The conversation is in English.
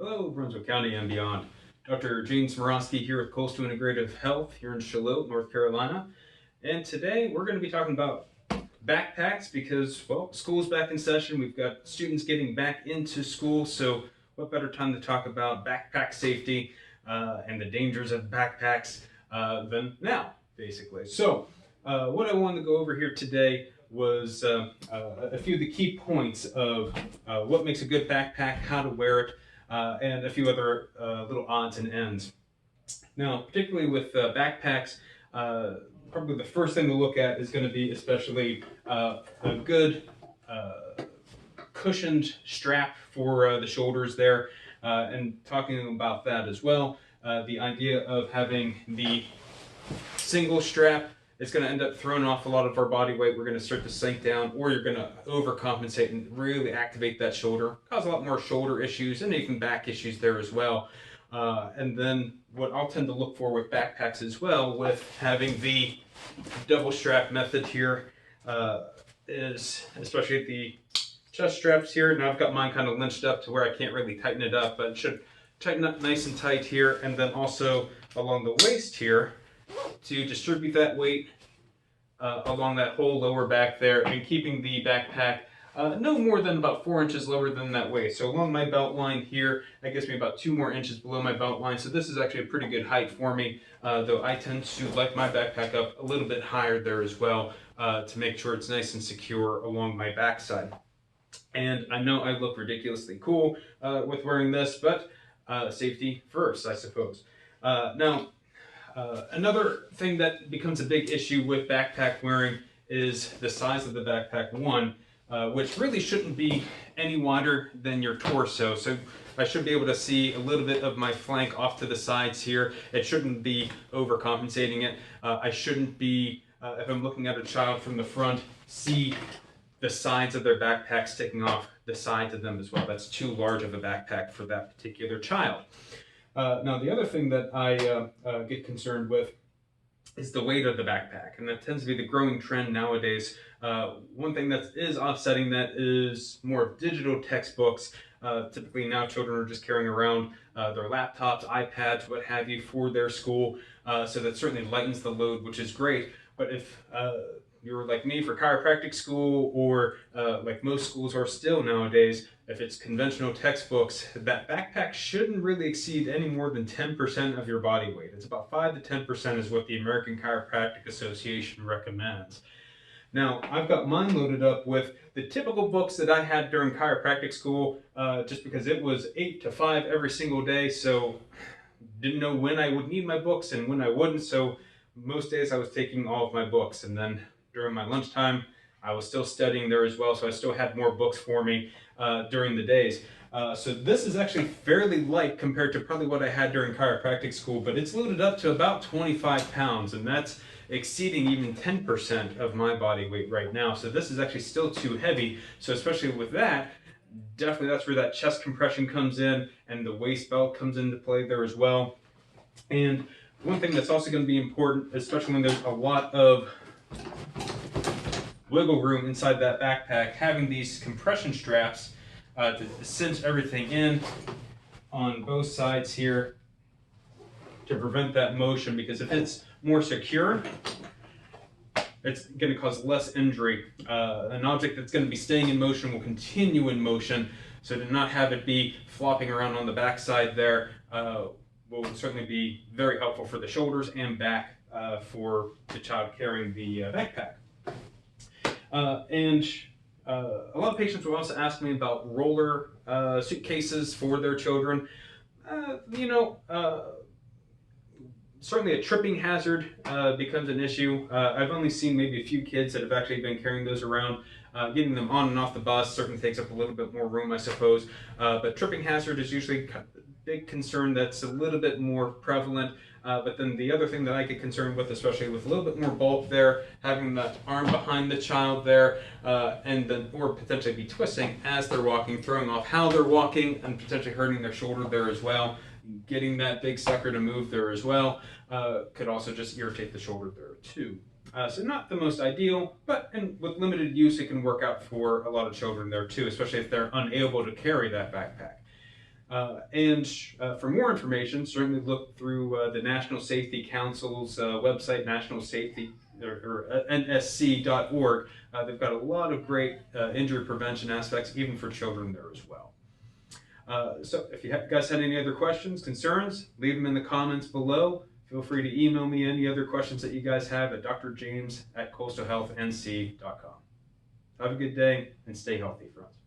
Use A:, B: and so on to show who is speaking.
A: Hello, Brunswick County and beyond. Dr. James Morosky here with Coastal Integrative Health here in Charlotte, North Carolina. And today we're going to be talking about backpacks because, well, school's back in session. We've got students getting back into school. So what better time to talk about backpack safety and the dangers of backpacks than now, basically. So what I wanted to go over here today was a few of the key points of what makes a good backpack, how to wear it, and a few other little odds and ends. Now, particularly with backpacks, probably the first thing to look at is going to be especially a good cushioned strap for the shoulders there. And talking about that as well, the idea of having the single strap, it's going to end up throwing off a lot of our body weight. We're going to start to sink down, or you're going to overcompensate and really activate that shoulder, cause a lot more shoulder issues and even back issues there as well. And then what I'll tend to look for with backpacks as well, with having the double strap method here, is especially at the chest straps here. Now I've got mine kind of linched up to where I can't really tighten it up, but it should tighten up nice and tight here. And then also along the waist here, to distribute that weight along that whole lower back there, and keeping the backpack no more than about 4 inches lower than that waist. So along my belt line here, that gives me about 2 more inches below my belt line. So this is actually a pretty good height for me, though I tend to like my backpack up a little bit higher there as well to make sure it's nice and secure along my backside. And I know I look ridiculously cool with wearing this, but safety first, I suppose. Now, another thing that becomes a big issue with backpack wearing is the size of the backpack, which really shouldn't be any wider than your torso. So I should be able to see a little bit of my flank off to the sides here. It shouldn't be overcompensating it. I shouldn't be, if I'm looking at a child from the front, see the sides of their backpack sticking off the sides of them as well. That's too large of a backpack for that particular child. Now, the other thing that I get concerned with is the weight of the backpack, and that tends to be the growing trend nowadays. One thing that is offsetting that is more digital textbooks. Typically now children are just carrying around their laptops, iPads, what have you for their school, so that certainly lightens the load, which is great. But if you're like me for chiropractic school, or like most schools are still nowadays, if it's conventional textbooks, that backpack shouldn't really exceed any more than 10% of your body weight. It's about 5 to 10% is what the American Chiropractic Association recommends. Now, I've got mine loaded up with the typical books that I had during chiropractic school, just because it was 8 to 5 every single day, so didn't know when I would need my books and when I wouldn't, so most days I was taking all of my books, and then during my lunchtime, I was still studying there as well, so I still had more books for me during the days. So this is actually fairly light compared to probably what I had during chiropractic school, but it's loaded up to about 25 pounds, and that's exceeding even 10% of my body weight right now. So this is actually still too heavy. So especially with that, definitely that's where that chest compression comes in, and the waist belt comes into play there as well. And one thing that's also going to be important, especially when there's a lot of wiggle room inside that backpack, having these compression straps to cinch everything in on both sides here to prevent that motion, because if it's more secure, it's going to cause less injury. An object that's going to be staying in motion will continue in motion, so to not have it be flopping around on the backside there will certainly be very helpful for the shoulders and back for the child carrying the backpack. And a lot of patients will also ask me about roller suitcases for their children. Certainly a tripping hazard becomes an issue. I've only seen maybe a few kids that have actually been carrying those around. Getting them on and off the bus certainly takes up a little bit more room, I suppose. But tripping hazard is usually a big concern that's a little bit more prevalent. But then the other thing that I get concerned with, especially with a little bit more bulk there, having the arm behind the child there, and then or potentially be twisting as they're walking, throwing off how they're walking, and potentially hurting their shoulder there as well. Getting that big sucker to move there as well could also just irritate the shoulder there too. So not the most ideal, but with limited use, it can work out for a lot of children there too, especially if they're unable to carry that backpack. For more information, certainly look through the National Safety Council's website, national safety or nsc.org. They've got a lot of great injury prevention aspects, even for children there as well. So if you guys had any other questions, concerns, leave them in the comments below. Feel free to email me any other questions that you guys have at drjames@coastalhealthnc.com. Have a good day and stay healthy, friends.